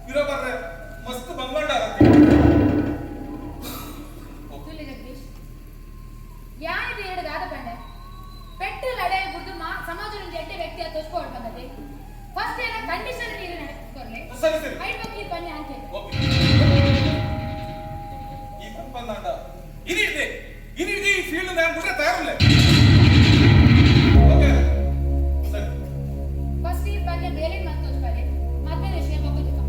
फिरबर मस्त बंगला ಯಾರಿದೆ ಹೇಳಿದ ಆದ ಬಂಡೆ ಪೆಟ್ಟು ಲಡೆ ಬುದ್ದು ಸಮಾಜ నుంచి ಎಡ್ಡೆ ವ್ಯಕ್ತಿ ತೋರಿಸ್ಕೊಂಡು ಬಂದದೆ ಫಸ್ಟ್ ಎಲ್ಲ ಕಂಡೀಷನ್ ನೀರು ನಡೆಸ್ಕೊರ್ಲೆ ಸರಿ ಸರಿ ಐದು ವಕೀಲ ಬನ್ನಿ ಅಂತೆ ಓಕೆ ಈ ಬಂದಾಂಡ ಇನಿದೆ ಈ ಫೀಲ್ಡ್ ನಾನು ಬಿಟ್ರೆ ತಯಾರಿಲ್ಲ ಓಕೆ ಸರಿ ಫಸ್ಟ್ ಈ ಬನ್ನಿ ಬೇರೆ ಮತ್ತೆ ತೋರಿಸ್ತಾರೆ ಮತ್ತೆ ವಿಷಯ ಬಗ್ಗುದಿಲ್ಲ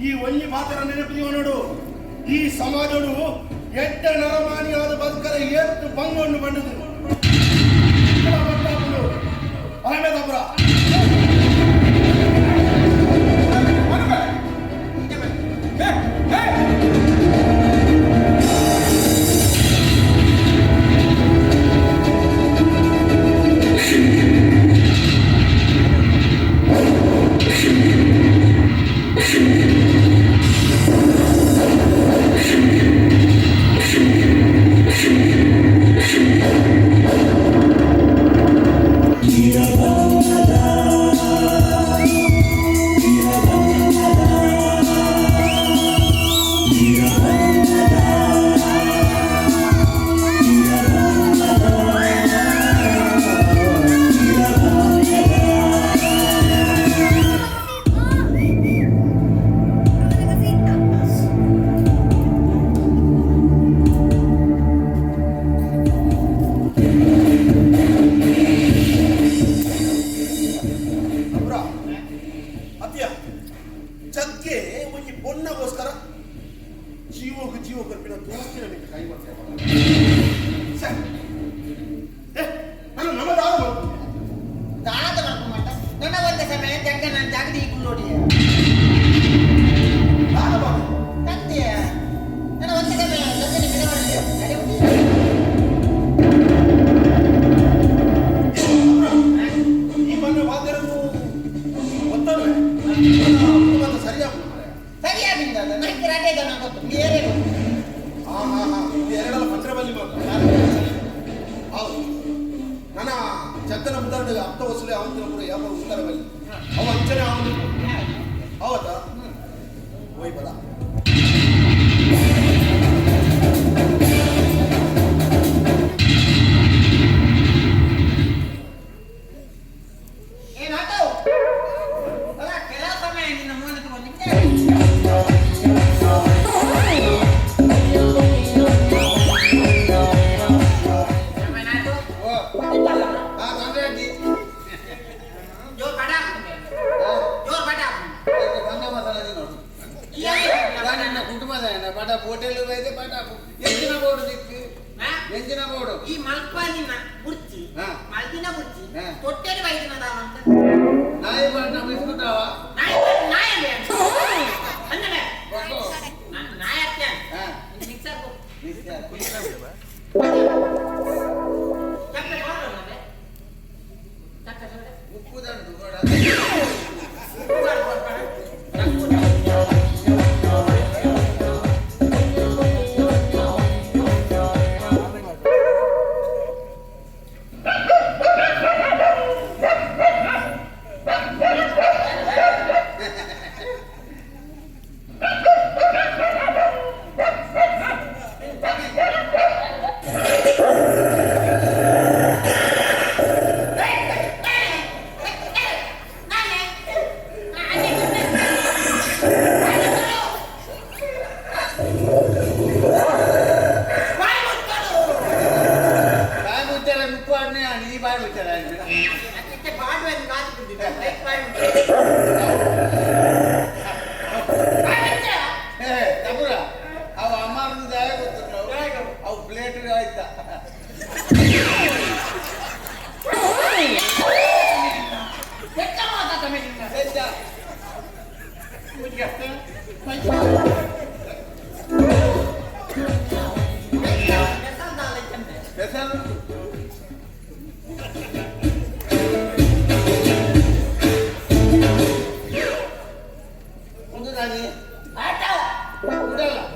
ಈ ಒಳ್ಳಿ ಮಾತರ ನೆನಪಿನೋಡು ಈ ಸಮಾಜನು ಎಡ್ಡ ನರಮಾನಿಯಾದ ಬದುಕರ ಎತ್ತು ಬಂಗೊಂಡು ಬಂಡದು ಅಹಮೇದಾಪುರ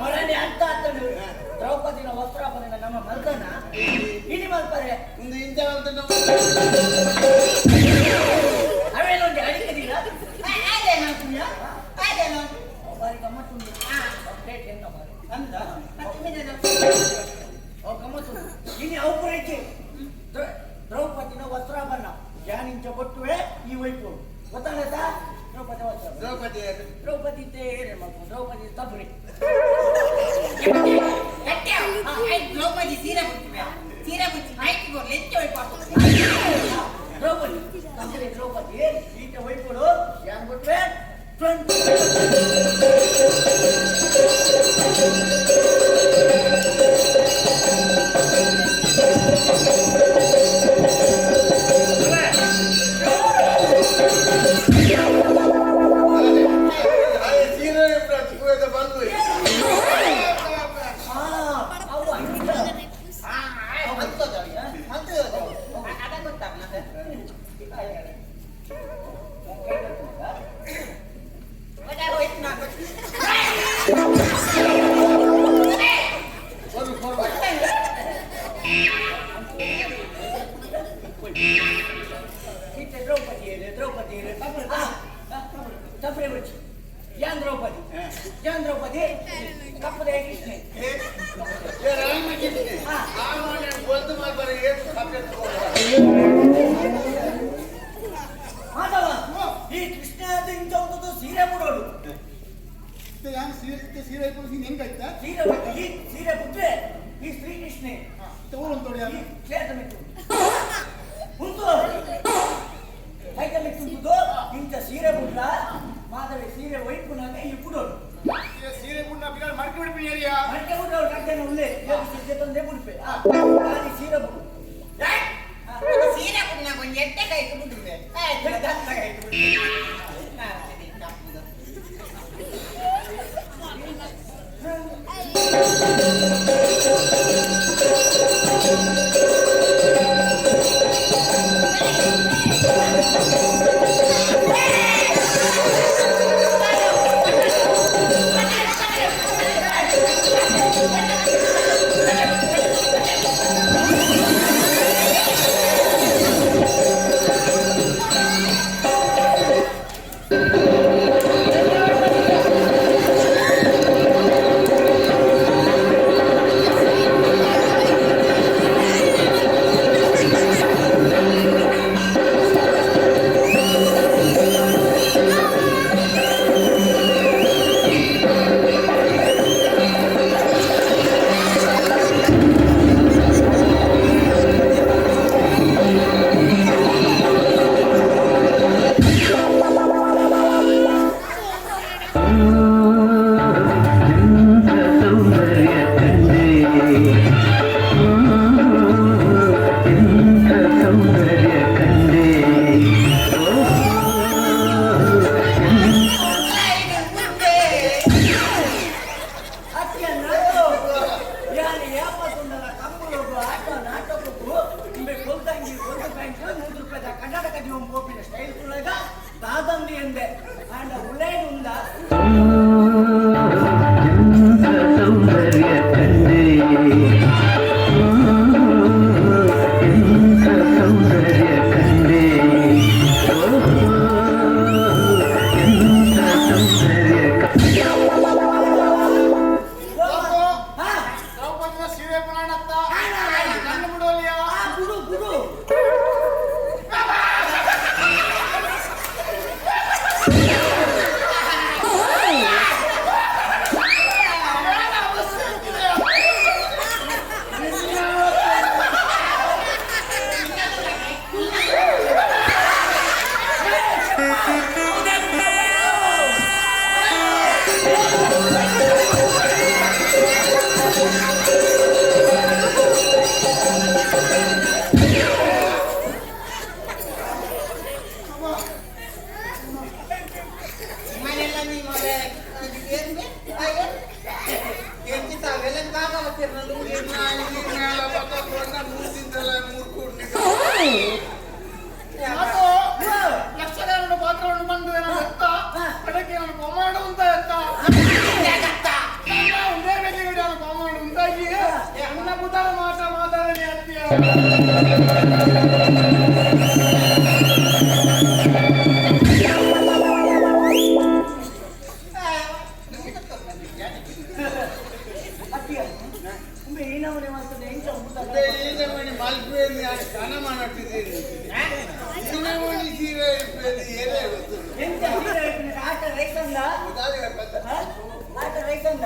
ಮೊಳನೆ ಅಂತ ಆತನು ದ್ರೌಪದಿನ ವಸ್ತ್ರಾಪರಣ ನಮ್ಮ ಮಲ್ಕನ ಇಡಿ ಮಲ್ಪರೆ ಒಂದು ಇಂಥವಂತ ಅವೇನೊಂದು ಅಡಿಕೆದಿಲ್ಲ ಅದೇನೋ ಪುಣ್ಯ ಅದೇನೋ ಬಾರಿ ಗಮ್ಮತ್ತುಂಟು ಪ್ಲೇಟ್ ಎನ್ನ ಬಾರಿ ಅಂದ ಮತ್ತೆ ಗಮ್ಮತ್ತು ಇನ್ನು ಅವು ಪೂರೈಕೆ ದ್ರೌಪದಿನ ವಸ್ತ್ರಾಭರಣ ಯಾನಿಂಚ ಕೊಟ್ಟುವೆ ಈ ವೈಪು ಗೊತ್ತಾಗತ್ತಾ ದ್ರೌಪದಿ ವಸ್ತ್ರ ದ್ರೌಪದಿ ತೇರೆ ಮಗು ದ್ರೌಪದಿ ತಬ್ರಿ ದ್ರೌಪದಿ ಸೀರೆ ಮುಚ್ಚಿ ಆಯ್ತು ಲೆಚ್ಚ ವೈಪಾಟು ದ್ರೌಪದಿ ತಬ್ರಿ ದ್ರೌಪದಿ ಈತ ವೈಪುಡು ಯಾನ್ ಕೊಟ್ಟುವೆ ಯಾನ್ ದ್ರೌಪದಿ ಕಪ್ಪದೆ ಕೃಷ್ಣೆ ಮಾಧವ ಈ ಕೃಷ್ಣ ಇಂಥ ಒಂದು ಸೀರೆ ಬಿಡೋಡು ಸೀರೆ ಹೆಂಗಾಯ್ತಾ ಸೀರೆ ಈ ಸೀರೆ ಬಿಟ್ರೆ ಈ ಶ್ರೀಕೃಷ್ಣೆ ತಗೊಂಡು ಕ್ಷೇತ್ರಮಿಟ್ಟು ಉಂಟು ಸೈಕಲ್ಮಿಟ್ಟು ಇಂಥ ಸೀರೆ ಬಿಡ್ಲ ಮಾಧವಿ ಸೀರೆ ವೈಪುನಾಗ ಈ ಬಿಡೋಡು ಸೀರೆ ಪುಣ್ಣ ಬಿಗಾಡ್ ಮರ್ಕೆ ಬಿಡ್ಬಿಡಿ ಮಡಿಕೆ ಬಿಡೋಡು ಕಟ್ಟೆನ ಉಳ್ಳೆ ಸಿದ್ಧೆ ತಂದೆ ಬಿಡ್ಪೆ ಸೀರೆ ಬಿಡು ಸೀರೆ ಪುಣ್ಯ ಒಂದು ಎಟ್ಟೆ ಕೈ ಬಿಡುವೆ ದತ್ತ ಕೈ ದಾದಂಡಿ ಎಂದೆ ಅಂಡ ಉಳ್ಳೇದು ಉಂದ ಸೀರೆ ಪುರಾಣ ಬಿಡೋಲಿಯಾ ಗುಡು ಗುಡು ಲಕ್ಷಗಳನ್ನು ಪಾತ್ರವನ್ನು ಬಂದು ಎತ್ತ ಅದಕ್ಕೆ ನಾನು ಬೊಮ್ಮಾಡು ಅಂತ ಎತ್ತ ಬುಧನ ಮಾತಾಡಲಿ ಅತ್ತಿಯ ಅತ್ತಿಯ ಒಮ್ಮೆ ಏನವನೇ ಮಾಡ್ತದೆ ಎಂತ ಎಂತ ಆಟ ರೈತಂದ ಆಟ ರೈತಂದ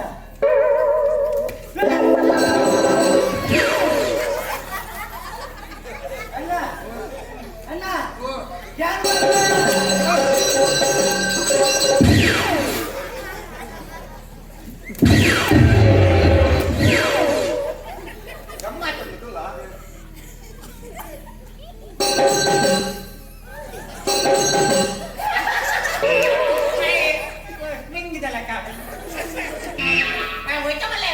ಅಣ್ಣ ಅಣ್ಣ ಯಾರು ನಿಂಗಿದಲ್ಲ ಕಾಪ ಹೋಯ್ತವಲ್ಲೇ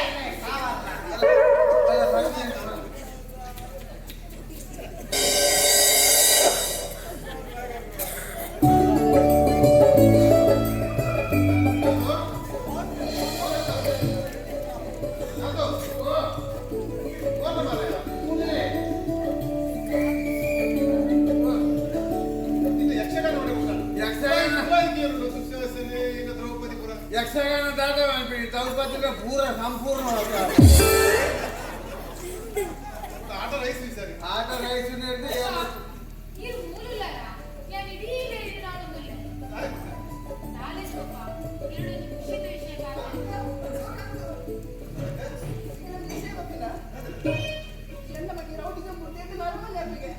ಯಕ್ಷಗಾನ ದಾಟ ದ್ರೌಪದಿಗೆ ಪೂರ ಸಂಪೂರ್ಣ ಆಟ ರೈಸ್ ಸರಿ ಆಟ ರೈಸ್ ಈ ಮೂಲಲ್ಲರ ನಾನು ಇಡೀ ಹೇಳಿ ನಾನು ಮುಲ್ಲ ನಾಳೆ ಸ್ವಲ್ಪ ಎರಡು ಖುಷಿದ ವಿಷಯ ನನ್ನ ಬಗ್ಗೆ ರೌಡಿಗೆ ಮುದ್ದೇದು ನಾರ್ಮಲ್ ಯಾಕೆ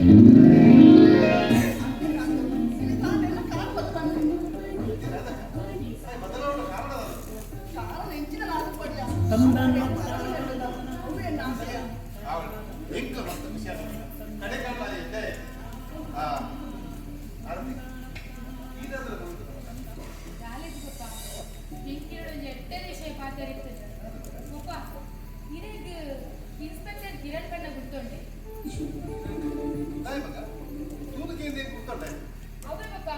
ಕಾಲೇಜ್ ಗೊಪ್ಪ ಎಂಕಿರಡು ಎಟ್ಟೆ ವಿಷಯ ಪಾತರಿರ್ತದೆ ಗೊಪ್ಪ ಇರೇಗ ಇನ್ಸ್ಪೆಕ್ಟರ್ ಕಿರಣ್ ಕಣ್ಣ ಗುರ್ತೊಂಡೆ ಅವೇ ಗೊಪ್ಪ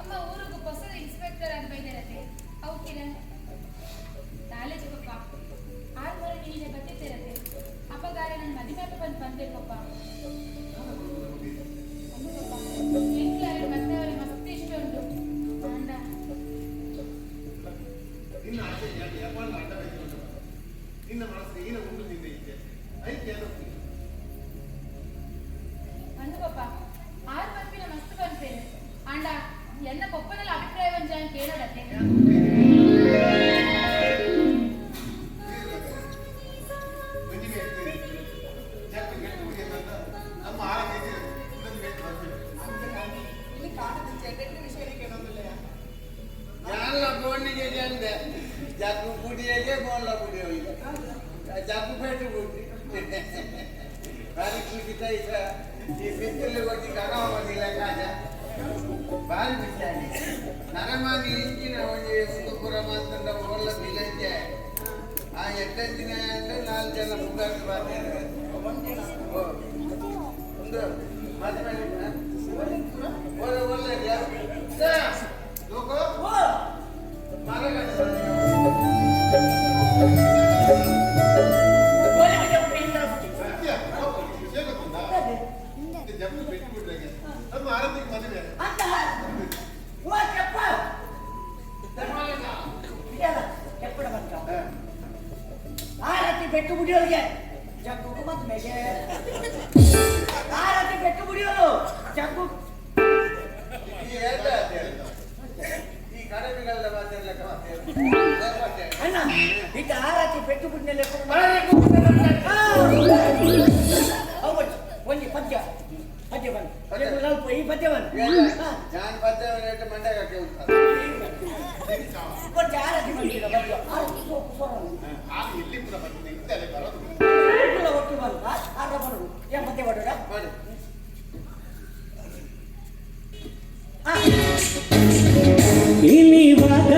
ಅಮ್ಮ ಊರಿಗೆ ಹೊಸ ಇನ್ಸ್ಪೆಕ್ಟರ್ ಅಂತ ಬೈದಾರತ್ತೆ ಅವು ಕಿರಣ್ ಕಾಲೇಜ್ ಗೊಪ್ಪ ಆರು ಬರ ನೀನೆ ಬತ್ತಿರತ್ತೆ ಅಪ್ಪಗಾರೆ ನನ್ನ ಮದುವೆ ಬಂದು ಬಂದೆ ಗೊಪ್ಪ ಎಂಕ್ಲಾರೆ ಬರ್ತವರೆ ಮಸ್ತ್ ಇಷ್ಟ ಉಂಟು ಅಂಡ ನಿನ್ನ ಮನಸ್ಸಿಗೆ ಏನು ಉಂಟು ನಿಂದ ಇದ್ದೆ ಐತೆ ಅಂದುಕೊಪ್ಪ ಆರು ಬಂಪಿನ ಮಸ್ತ್ ಬಂತೇನೆ ಅಂಡ ಎನ್ನ ಕೊಪ್ಪನಲ್ಲಿ ಅಭಿಪ್ರಾಯ ಒಂಜಾನ್ ಕೇಳೋಡತ್ತೆ ನಮ್ಮ ಆರೋಗ್ಯ ಇಲ್ಲಿ ಕಾಣದ ಚೆಡ್ಡೆ ವಿಷಯ ಕೇಳೋದಿಲ್ಲ ಎಲ್ಲ ಬೋನಿಗೆ ಜಂದೆ ಜಗ್ಗು ಪುಡಿಯಗೆ ಬೋಲ್ಲ ಪುಡಿಯ ಜಗ್ಗು ಪೇಟು ಪುಡಿ ಭಾರಿ ಖುಷಿ ತೈಸ ಈ ಬಿತ್ತಲು ಕೊಟ್ಟು ಕಗಾವದಿಲ್ಲ ಕಾಜ ಭಾರಿ ಖುಷಿಯಾಗಿ ನರಮಾಗಿ ಇಂಚಿನ ಒಂದು ಪುರ ಮಾತಂಡ ಒಳ್ಳೆ ಬಿಲಂಜೆ ಆ ಎಟ್ಟಂಚಿನ ಅಂದ್ರೆ 4 ಜನ ಮುಗಾರು ಬರ್ತಾರೆ ಒಂದು ಮದುವೆ ಒಳ್ಳೆ ಲೋಕೋ ಜಪ್ಪು ಬಿಟ್ಬಿಟ್ರೆ ನಮ್ಮ ಆರೋಗ್ಯಕ್ಕೆ ಮದುವೆ ಅಂತ ಓ ಕೆಪ್ಪ ಕೆಪ್ಪಡ ಬಂತ ಆ ರಾತ್ರಿ ಬೆಟ್ಟು ಬಿಡಿಯೋರಿಗೆ ಜಗ್ಗು ಮತ್ತು ಮೇಗೆ ಆ ರಾತ್ರಿ ಬೆಟ್ಟು ಬಿಡಿಯೋರು ಜಗ್ಗು ಈ ಕಡಿಮೆಗಳ ಮಾತೆಲ್ಲ ಅಣ್ಣ ಈಗ ಆ ರಾತ್ರಿ ಬೆಟ್ಟು ಬಿಡಿನಲ್ಲಿ ಒಂಜಿ ಪದ್ಯ ಪದ್ಯ ಬಂದು ಸ್ವಲ್ಪ ಈ ಪದ್ಯ ಬಂದು ಜಾನ್ ಪದ್ಯ ಮಂಡಗಕ್ಕೆ ಕೊಂಚ ಆ ರಾತ್ರಿ ಬಂದಿಲ್ಲ ಪದ್ಯ ಆಗ ಇಲ್ಲಿ ಕೂಡ ಬಂದಿದೆ ಇಂತಲೇ ಬರೋದು ಒಟ್ಟು ಬಂದು ಆರ ಬರೋದು ಏನು ಪದ್ಯ ಮಾಡೋಣ ಮಾಡಿ ಇಲ್ಲಿ ವಾದ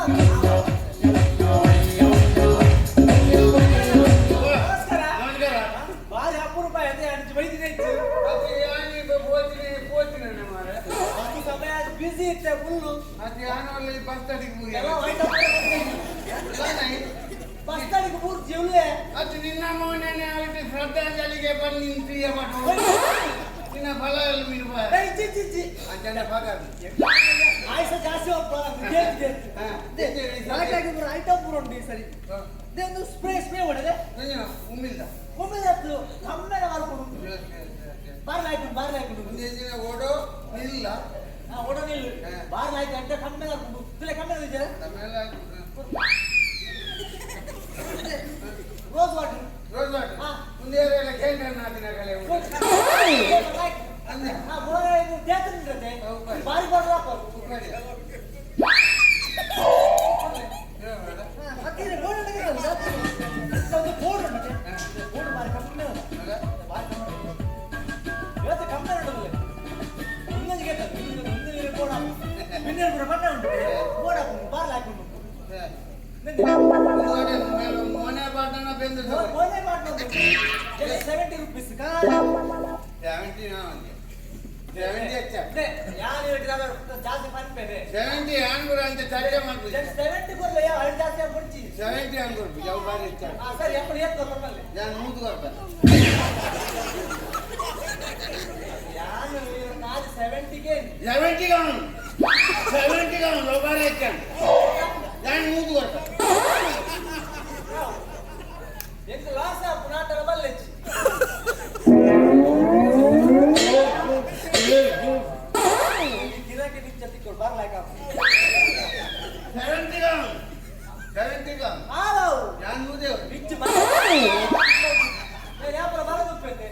ನಮಸ್ಕಾರ. ನಮಸ್ಕಾರ. ಬಾರಿ ಅಪರೂಪ ಇದೆ ಅಂಚು ಬೈದಿದೆ ಇತ್ತು. ಅದು ಯಾನಿ ಪೋಚಿನ ಮಾರೆ. ಒಂದು ಸಮಯ ಬಿಸಿ ಇತ್ತೆ ಫುಲ್ಲು. ಅದು ಯಾನಲ್ಲಿ ಬಸ್ ತಡಿಗೆ ಮುಗಿ ಎಲ್ಲ ಬಸ್ ಸ್ಟ್ಯಾಂಡಿಗೆ ಪೂರ್ತಿ ಇವ್ಲೆ. ಅದು ನಿನ್ನ ಮೌನೇನೆ ಅವರಿಗೆ ಶ್ರದ್ಧಾಂಜಲಿಗೆ ಬಂದು ನಿಂತ್ರಿಯ ಮಾಡು ನಿನ್ನ ಫಲ ಎಲ್ಲ ಮೀರುವ ಏಯ್ ಚಿ ಚಿ ಚಿ. ಅಂಜನೆ ಭಾಗ ಆಯ್ಸ ಜಾಸ್ತಿ ಒಪ್ಪ ಐಟಮ್ ಪೂರ ಉಂಟು ಈ ಸರಿ. ಒಂದು ಸ್ಪ್ರೇ ಹೊಡೆದೆ ಉಮ್ಮಿಲ್ದ ಒಮ್ಮೆದು ಕಮ್ಮೆನ ಮಾಡ್ಕೊಂಡು ಬಾರ್ಲಾಯ್ತು ಒಂದು ಹೆಜ್ಜಿನ ಓಡೋ ನಿಲ್ಲ ಒಡನಿಲ್ಲ ಬಾರ್ಲಾಯ್ತು ಅಂತ ಕಮ್ಮೆ ಮಾಡ್ಕೊಂಡು ತುಲೆ ಕಮ್ಮೆ ಇದ್ದೀರಾ ಆಮೇಲೆ ರೋಸ್ ವಾಟರ್ ರೋಸ್ ವಾಟರ್ ಹಾ. ಮುಂದೆ ಎಲ್ಲ ಕೇಂದ್ರ ನಾದಿನ ಕಲೆ ಅಂದೆ ಬಾರಿ ಬರ್ಲಾಪ ಮೋನೆ ಬಾಟನ ಬೆಂದು 70 rupees. 70 ಜಾಸ್ತಿ ಮಾಡ್ತೇನೆ 70 ಆನ್ಗುರ ಅಂತ ತಡೆ ಮಾಡ್ಬಿಡಿ 70 ಕೊಡ್ಲ ಯಾವ ಜಾಸ್ತಿ ಕೊಡ್ಚಿ 70 ಆನ್ಗುರ ಯಾವ ಬಾರಿ ಇಷ್ಟ ಸರಿ ಎಪ್ಪಳು ಎತ್ತು ಕೊಡ್ಬಲ್ಲೆ ನಾನು ಮೂದು ಕೊಡ್ತಾರೆ ಯಾರು ನಾದು 70ಗೆ 70 ಗೌನ್ ಯಾವ ಬಾರಿ ಇಷ್ಟ ನಾನು ಮೂದು ಕೊಡ್ತಾರೆ ಎಂತ ಲಾಸ ಪುನಾಟರ ಬಲ್ಲೆಚ್ಚಿ ಗಿರಾಕಿ ನಿಚ್ಚ ತಿಕ್ಕೊಡು ಬರ್ಲಾಕ 70 ಗೌನ್ ಆಲವು ನಾನು ಮೂದೇವ್ ನಿಚ್ಚ ಬಂದ ಯಾಪರ ಬರದು ಉಪ್ಪೈತೆ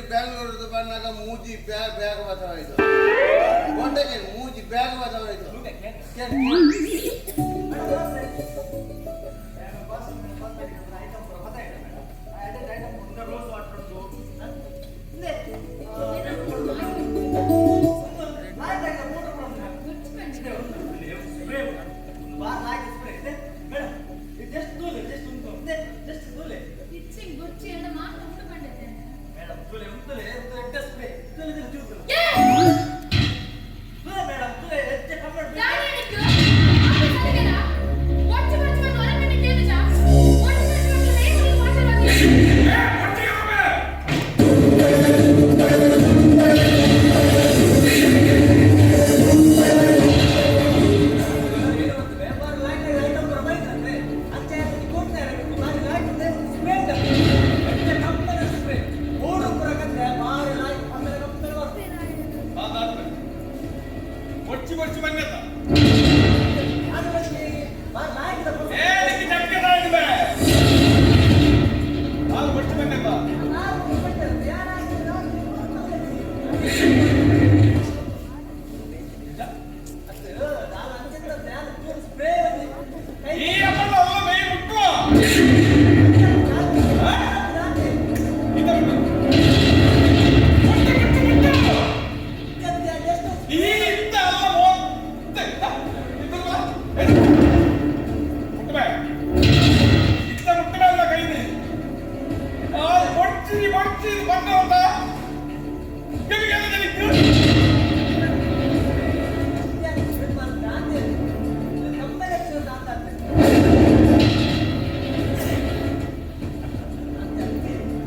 ಬೆಂಗಳೂರು ಬಂದಾಗ ಮೂಜಿ ಬ್ಯಾಗ್ ಬದಲಾಯಿತು ಗೊಂಡೆಗೆ ಮೂಜಿ ಬ್ಯಾಗ್ ಬದಲಾಯಿತು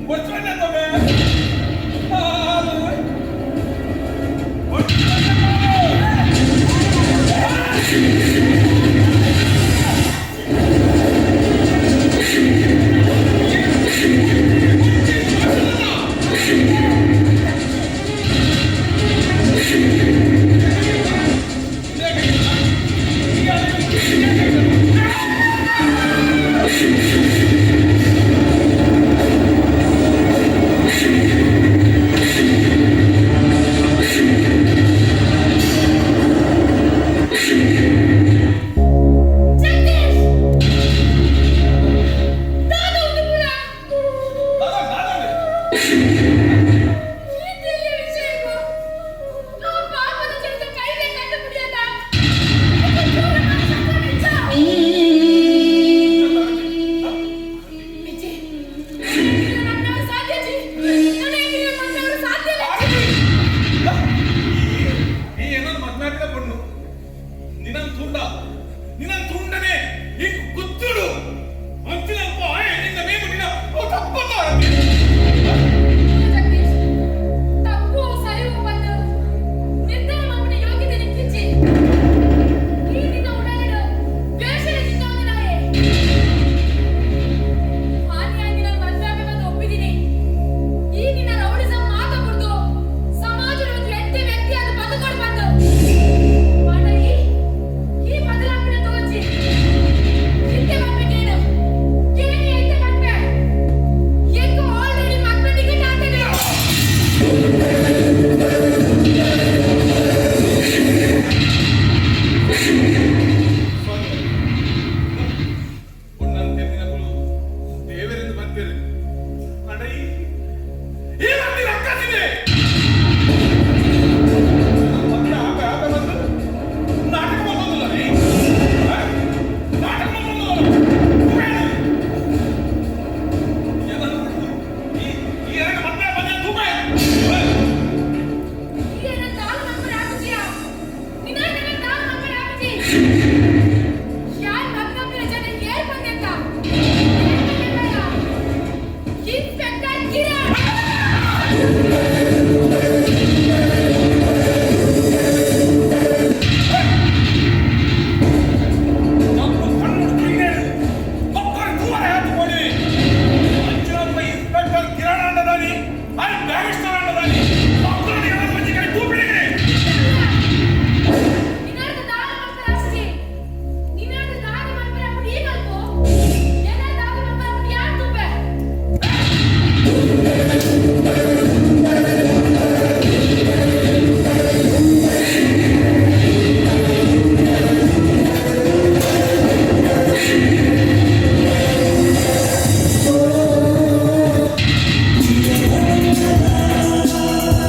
What's my name, man?